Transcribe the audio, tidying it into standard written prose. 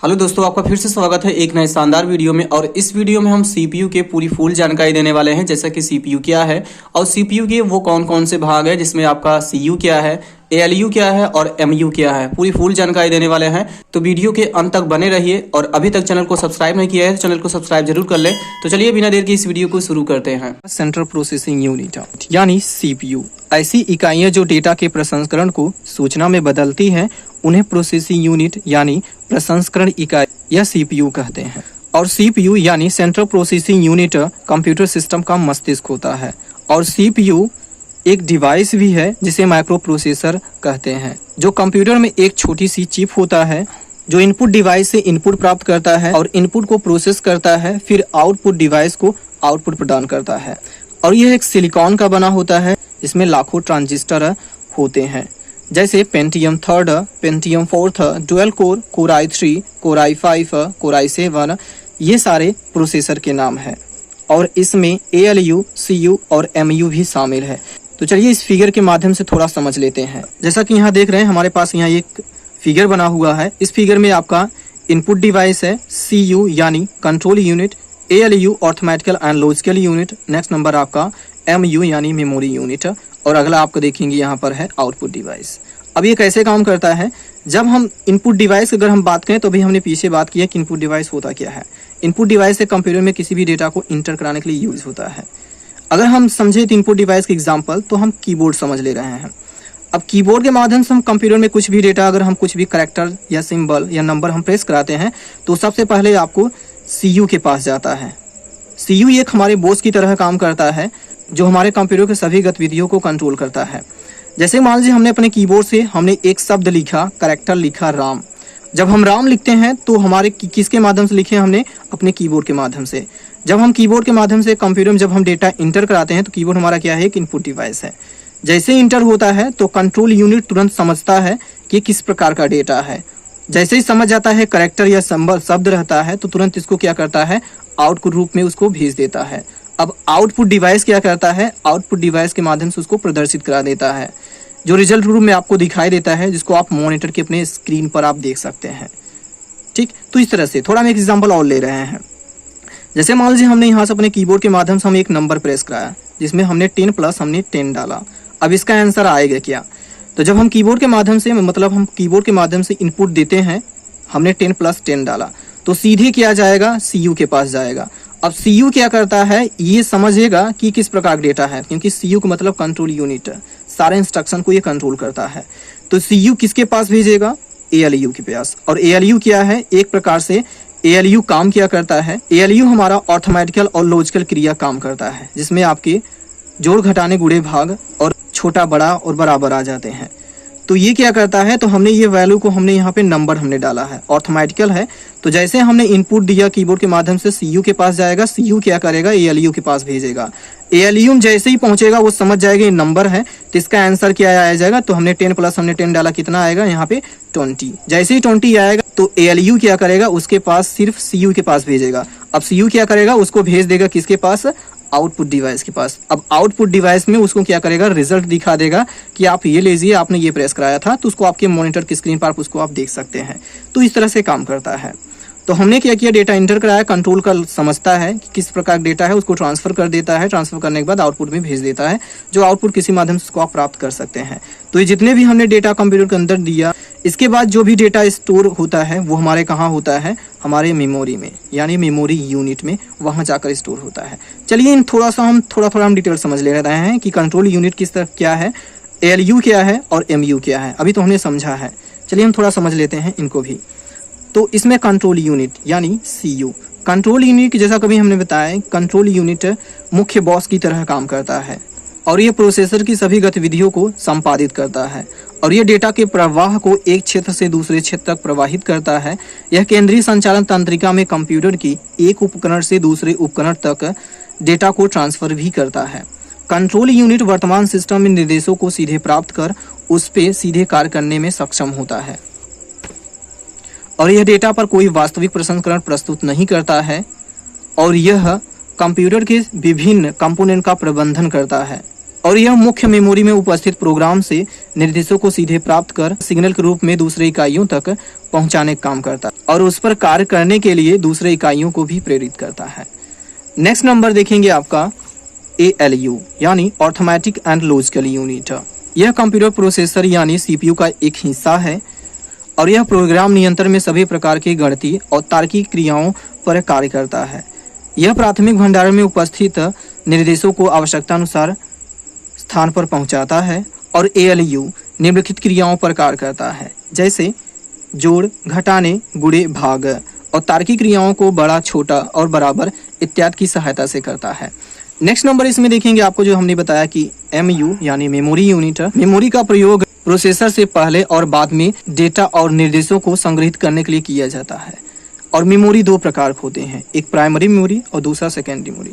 Hello दोस्तों, आपका फिर से स्वागत है एक नए शानदार वीडियो में। और इस वीडियो में हम सीपीयू के पूरी फुल जानकारी देने वाले हैं, जैसा कि सीपीयू क्या है और सीपीयू के वो कौन कौन से भाग है, जिसमें आपका सीयू क्या है, एएलयू क्या है और एमयू क्या है, पूरी फुल जानकारी देने वाले हैं। तो वीडियो के अंत तक बने रहिए और अभी तक चैनल को सब्सक्राइब नहीं किया है तो चैनल को सब्सक्राइब जरूर कर ले। तो चलिए बिना देर के इस वीडियो को शुरू करते हैं। सेंट्रल प्रोसेसिंग यूनिट यानी सीपीयू ऐसी इकाइयां जो डेटा के प्रसंस्करण को सूचना में बदलती हैं, उन्हें प्रोसेसिंग यूनिट यानी प्रसंस्करण इकाई या सीपीयू कहते हैं। और सीपीयू यानी central processing unit computer system का मस्तिष्क होता है। और सीपीयू एक डिवाइस भी है जिसे माइक्रो प्रोसेसर कहते हैं, जो कंप्यूटर में एक छोटी सी चिप होता है जो इनपुट डिवाइस से इनपुट प्राप्त करता है और इनपुट को प्रोसेस करता है, फिर आउटपुट डिवाइस को आउटपुट प्रदान करता है। और यह एक सिलिकॉन का बना होता है, इसमें लाखों ट्रांजिस्टर होते हैं, जैसे Pentium 3, Pentium 4, dual core, core i3, core i5, core i7, ये सारे प्रोसेसर के नाम हैं। और इसमें ALU, CU और MU भी शामिल है। तो चलिए इस फिगर के माध्यम से थोड़ा समझ लेते हैं। जैसा कि यहाँ देख रहे हैं, हमारे पास यहाँ एक फिगर बना हुआ है। इस फिगर में आपका इनपुट डिवाइस है CU यानी control unit, ALU arithmetical and logical unit, next number आपका MU यानी मेमोरी यूनिट, और अगला आपको देखेंगे यहाँ पर है आउटपुट डिवाइस। अब ये कैसे काम करता है? जब हम इनपुट डिवाइस अगर हम बात करें तो भी हमने पीछे बात की है कि इनपुट डिवाइस होता क्या है। इनपुट डिवाइस से कंप्यूटर में किसी भी डेटा को इंटर कराने के लिए यूज होता है। अगर हम समझे तो इनपुट डिवाइस के एग्जाम्पल, तो हम कीबोर्ड समझ ले रहे हैं। अब कीबोर्ड के माध्यम से हम कंप्यूटर में कुछ भी डेटा, अगर हम कुछ भी कैरेक्टर या सिंबल या नंबर हम प्रेस कराते हैं तो सबसे पहले आपको CU के पास जाता है। CU एक हमारे बॉस की तरह काम करता है, जो हमारे कंप्यूटर के सभी गतिविधियों को कंट्रोल करता है। जैसे मान लीजिए हमने अपने कीबोर्ड से हमने एक शब्द लिखा, कैरेक्टर लिखा राम। जब हम राम लिखते हैं तो हमारे किसके माध्यम से लिखे? हमने अपने कीबोर्ड के माध्यम से। जब हम कीबोर्ड के माध्यम से कंप्यूटर में जब हम डेटा इंटर कराते हैं तो कीबोर्ड हमारा क्या है? एक इनपुट डिवाइस है। जैसे इंटर होता है तो कंट्रोल यूनिट तुरंत समझता है कि किस प्रकार का डेटा है। जैसे ही समझ जाता है कैरेक्टर या सिंबल शब्द रहता है तो तुरंत इसको क्या करता है? आउटपुट रूप में उसको भेज देता है। अब आउटपुट डिवाइस क्या करता है? आउटपुट डिवाइस के माध्यम से उसको प्रदर्शित करा देता है, जो रिजल्ट रूप में आपको दिखाई देता है, जिसको आप मॉनिटर के अपने स्क्रीन पर आप देख सकते हैं। ठीक, तो इस तरह से थोड़ा हम एक एग्जांपल और ले रहे हैं। जैसे मान लीजिए हमने यहाँ से अपने कीबोर्ड के माध्यम से हम एक नंबर प्रेस कराया, जिसमें हमने 10 प्लस हमने 10 डाला। अब इसका आंसर आएगा क्या? तो जब हम कीबोर्ड के माध्यम से, मतलब हम कीबोर्ड के माध्यम से इनपुट देते हैं, हमने 10 प्लस 10 डाला, तो सीधे क्या जाएगा? CU के पास जाएगा। अब CU क्या करता है? ये समझेगा कि किस प्रकार डेटा है, क्योंकि CU का मतलब कंट्रोल यूनिट, सारे इंस्ट्रक्शन को ये कंट्रोल करता है। तो CU किसके पास भेजेगा? ALU के पास। और ALU क्या है? एक प्रकार से ALU काम क्या करता है? ALU हमारा अर्थमेटिकल और लॉजिकल क्रिया काम करता है, जिसमें आपके जोड़ घटाने गुणे भाग और छोटा बड़ा और बराबर आ जाते हैं। तो ये क्या करता है? तो हमने ये वैल्यू को हमने यहाँ पे नंबर हमने डाला है, अर्थमेटिकल है। तो जैसे हमने इनपुट दिया कीबोर्ड के माध्यम से, CU के पास जाएगा, CU क्या करेगा? ALU के पास भेजेगा। ALU जैसे ही पहुंचेगा वो समझ जाएगा ये नंबर है, तो इसका आंसर क्या आ जाएगा? तो हमने 10 प्लस हमने 10 डाला, कितना आएगा यहाँ पे? 20। जैसे ही 20 आएगा तो ALU क्या करेगा? उसके पास सिर्फ CU के पास भेजेगा। अब CU क्या करेगा? उसको भेज देगा किसके पास? आउटपुट डिवाइस के पास। अब आउटपुट डिवाइस में उसको क्या करेगा? रिजल्ट दिखा देगा कि आप ये लीजिए, आपने ये प्रेस कराया था, तो उसको आपके मॉनिटर की स्क्रीन पर उसको आप देख सकते हैं। तो इस तरह से काम करता है। तो हमने क्या किया? डेटा इंटर कराया, कंट्रोल का समझता है कि किस प्रकार डेटा है, उसको ट्रांसफर कर देता है, ट्रांसफर करने के बाद आउटपुट में भेज देता है, जो आउटपुट किसी माध्यम से उसको आप प्राप्त कर सकते हैं। तो ये जितने भी हमने डेटा कंप्यूटर के अंदर दिया, इसके बाद जो भी डेटा स्टोर होता है वो हमारे कहाँ होता है? हमारे मेमोरी में, यानी मेमोरी यूनिट में, वहाँ जाकर स्टोर होता है। चलिए थोड़ा हम डिटेल समझ ले रहे हैं कि कंट्रोल यूनिट किस तरह क्या है, ALU क्या है और MU क्या है। अभी तो हमने समझा है, चलिए हम थोड़ा समझ लेते हैं इनको भी। तो इसमें कंट्रोल यूनिट यानी CU, कंट्रोल यूनिट की जैसा कभी हमने बताया, कंट्रोल यूनिट मुख्य बॉस की तरह काम करता है और ये प्रोसेसर की सभी गतिविधियों को संपादित करता है और ये डेटा के प्रवाह को एक क्षेत्र से दूसरे क्षेत्र तक प्रवाहित करता है। यह केंद्रीय संचालन तंत्रिका में कंप्यूटर की एक उपकरण से दूसरे उपकरण तक डेटा को ट्रांसफर भी करता है। कंट्रोल यूनिट वर्तमान सिस्टम में निर्देशों को सीधे प्राप्त कर उस पर सीधे कार्य करने में सक्षम होता है और यह डेटा पर कोई वास्तविक प्रसंस्करण प्रस्तुत नहीं करता है और यह कंप्यूटर के विभिन्न कंपोनेंट का प्रबंधन करता है। और यह मुख्य मेमोरी में उपस्थित प्रोग्राम से निर्देशों को सीधे प्राप्त कर सिग्नल के रूप में दूसरे इकाइयों तक पहुंचाने का काम करता है और उस पर कार्य करने के लिए दूसरे इकाइयों को भी प्रेरित करता है। नेक्स्ट नंबर देखेंगे आपका ALU यानी अर्थमेटिक एंड लॉजिकल यूनिट। यह कंप्यूटर प्रोसेसर यानी CPU का एक हिस्सा है और यह प्रोग्राम नियंत्रण में सभी प्रकार की गणितीय और तार्किक क्रियाओं पर कार्य करता है। यह प्राथमिक भंडारण में उपस्थित निर्देशों को आवश्यकता अनुसार स्थान पर पहुंचाता है और ALU निम्नलिखित क्रियाओं पर कार्य करता है, जैसे जोड़, घटाने, गुणे, भाग और तार्किक क्रियाओं को बड़ा, छोटा और बराबर इत्यादि की सहायता से करता है। नेक्स्ट नंबर इसमें देखेंगे आपको जो हमने बताया कि MU यानी मेमोरी यूनिट। मेमोरी का प्रयोग प्रोसेसर से पहले और बाद में डेटा और निर्देशों को संग्रहित करने के लिए किया जाता है और मेमोरी दो प्रकार के होते हैं, एक प्राइमरी मेमोरी और दूसरा सेकेंडरी मेमोरी।